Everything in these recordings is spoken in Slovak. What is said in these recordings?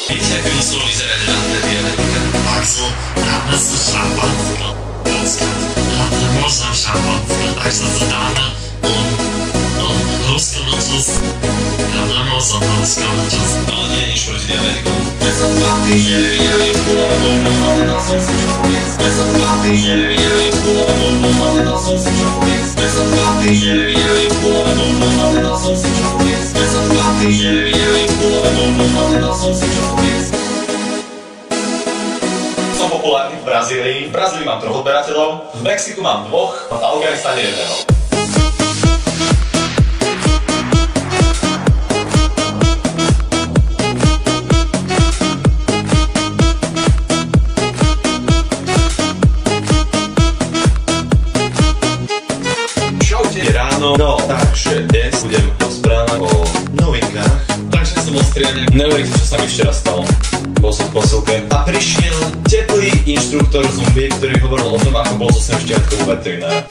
Viete, ako muselo vyzerať ranné diabetika? Takže dáme si šampanské. Počkaj, nemôžem šampanské, takže si dáme hruškový čas. Ja nemôžem hruškový čas. Ale nie je nič proti diabetikom. Som populárny v Brazílii. V Brazílii mám 3 odberateľov, v Mexiku mám 2 a v Afganistane 1. Ráno, no takže dnes budem rozprávať o novinkách. Takže som bol strieľaný. Neuveríte, čo sa mi včera stalo. Bol som v posilke a prišiel teplý inštruktor zombie, ktorý hovoril o tom, ako bol so semštiatkou veterinár.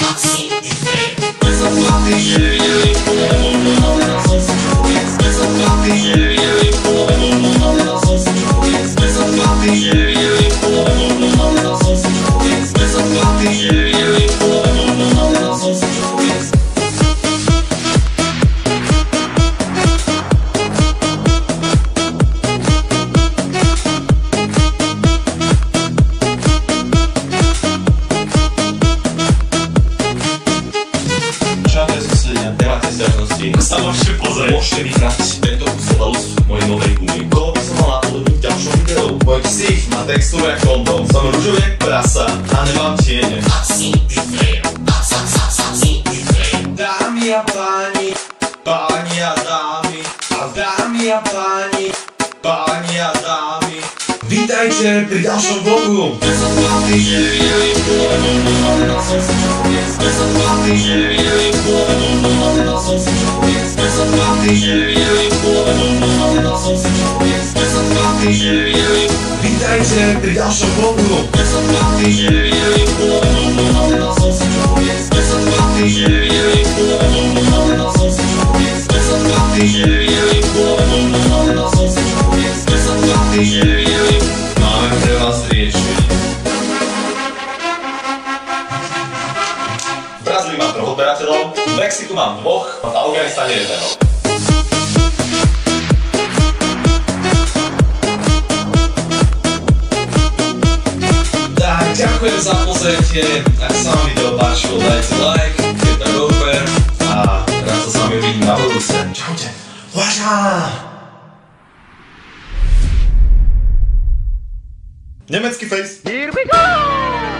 Sa môžete pozrieť. Môžete vyhrať tento kus obalus mojej novej gumy. Koho by som mal napodobniť v ďalšom videu? Môj ksich má textúru jak kondom. Som ružový jak prasa a nemám tiene. Dámy a páni, páni a dámy, a dámy a páni, páni a dámy, vítajte pri ďalšom vlogu. Vítajte pri ďalšom vlogu. Máme pre vás riešenie. V Brazílii mám 3 odberateľov, v Mexiku mám 2 a v Afganistane 1. Ďakujem za pozretie, ak sa vám video páčilo, dajte like, keď over a rád sa s vami uvidím na budúce. Čaute. Nemecký face. Here we go!